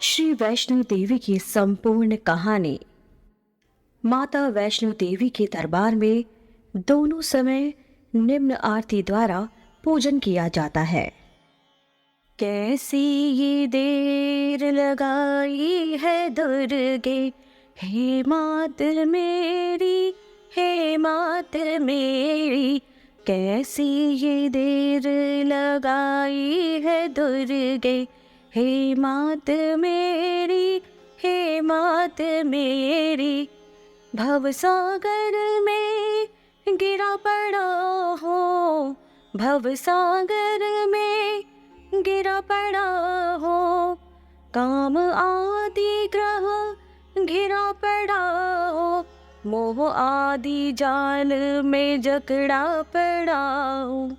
श्री वैष्णो देवी की संपूर्ण कहानी। माता वैष्णो देवी के दरबार में दोनों समय निम्न आरती द्वारा पूजन किया जाता है। कैसी ये देर लगाई है दुर्गे, हे मात मेरी, हे मात मेरी। कैसी ये देर लगाई है दुर्गे, हे मात मेरी, हे मात मेरी। भवसागर में गिरा पड़ा हो, भवसागर में गिरा पड़ा हो। काम आदि ग्रह घिरा पड़ा हो, मोह आदि जाल में जकड़ा पड़ा हो।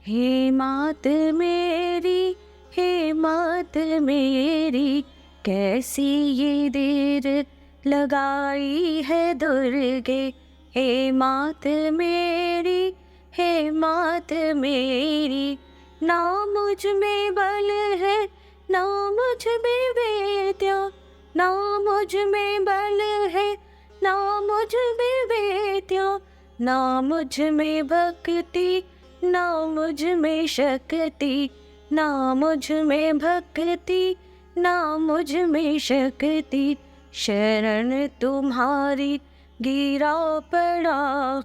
हे मात मेरी, हे मात मेरी। कैसी ये देर लगाई है दुर्गे, हे मात मेरी, हे मात मेरी। ना मुझ में बल है, ना मुझ में वेद्या, ना मुझ में बल है, ना मुझ में वेद्या। ना मुझ में भक्ति, ना मुझ में शक्ति, ना मुझ में भक्ति, ना मुझ में शक्ति। शरण तुम्हारी गिरा पड़ा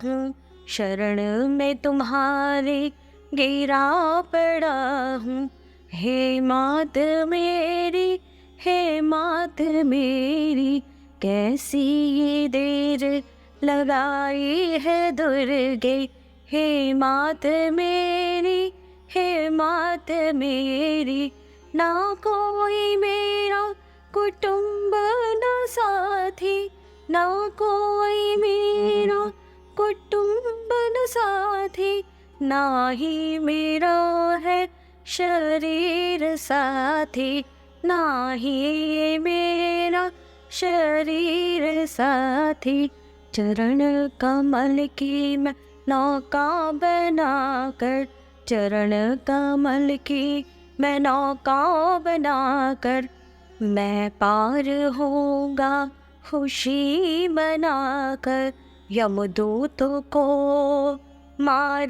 हूँ, शरण में तुम्हारी गिरा पड़ा हूँ। हे मात मेरी, हे मात मेरी। कैसी ये देर लगाई है दुर्गे, हे मात मेरी, हे मात मेरी। ना कोई मेरा कुटुंब न साथी, ना कोई मेरा कुटुंब न साथी। ना ही मेरा है शरीर साथी, ना ही मेरा शरीर साथी। चरण कमल की मैं नौका बनाकर, चरण कमल की मैं नौका बनाकर। मैं पार होऊंगा खुशी मनाकर, यमदूतों को मार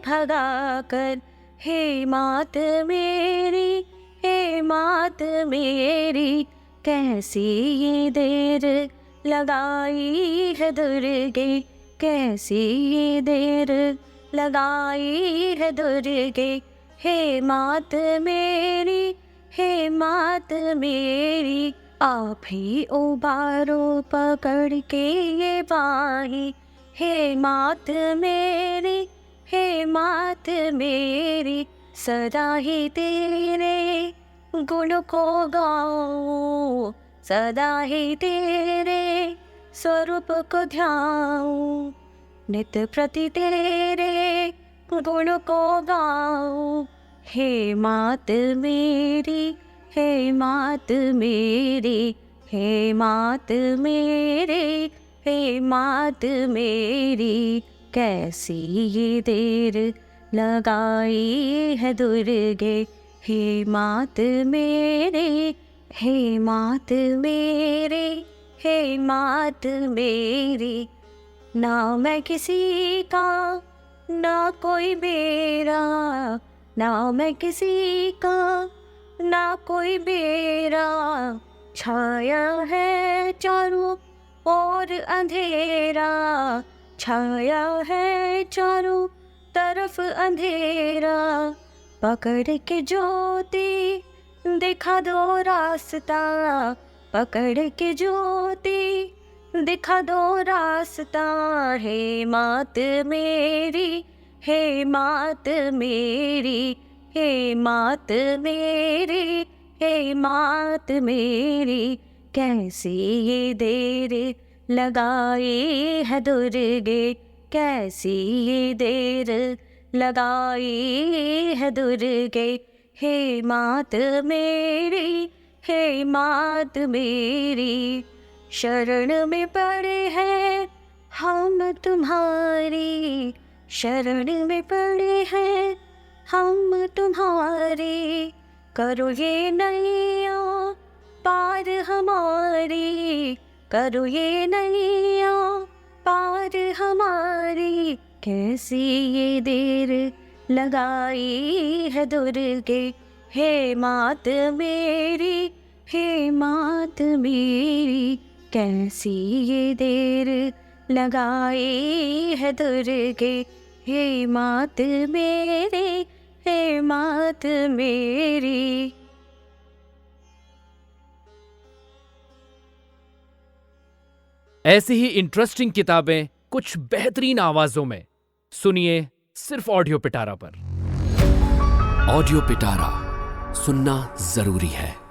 भगाकर। हे मात मेरी, हे मात मेरी। कैसी ये देर लगाई है दुर्गे, कैसी ये देर लगाई है दुर्गे। हे मात मेरी, हे मात मेरी। आप ही उबारो पकड़ के ये बाही, हे मात मेरी, हे मात मेरी। सदा ही तेरे गुण को गाऊं, सदा ही तेरे स्वरूप को ध्याऊं। नित प्रति तेरे गुण को गाऊं। हे मात मेरी, हे मात मेरी, हे मात मेरी, हे मात मेरी। कैसी ये देर लगाई है दुर्गे, हे मात मेरी, हे मात मेरी, हे मात मेरी। ना मैं किसी का, ना कोई मेरा, ना मैं किसी का, ना कोई मेरा। छाया है चारों ओर अंधेरा, छाया है चारों तरफ अंधेरा। पकड़ के ज्योति दिखा दो रास्ता, पकड़ के ज्योति दिखा दो रास्ता। हे मात मेरी, हे मात मेरी, हे मात मेरी, हे मात मेरी। कैसी ये देर लगाई है दुर्गे, कैसी ये देर लगाई है दुर्गे। हे मात मेरी, हे मात मेरी। शरण में पड़े हैं हम तुम्हारी, शरण में पड़े हैं हम तुम्हारी। करो ये नैया पार हमारी, करो ये नैया पार हमारी। कैसी ये देर लगाई है दुर्गे, हे मात मेरी, हे मात मेरी। कैसी ये देर लगाई है दुर्गे, हे मात मेरी, हे मात मेरी। ऐसी ही इंटरेस्टिंग किताबें कुछ बेहतरीन आवाजों में सुनिए सिर्फ ऑडियो पिटारा पर। ऑडियो पिटारा सुनना जरूरी है।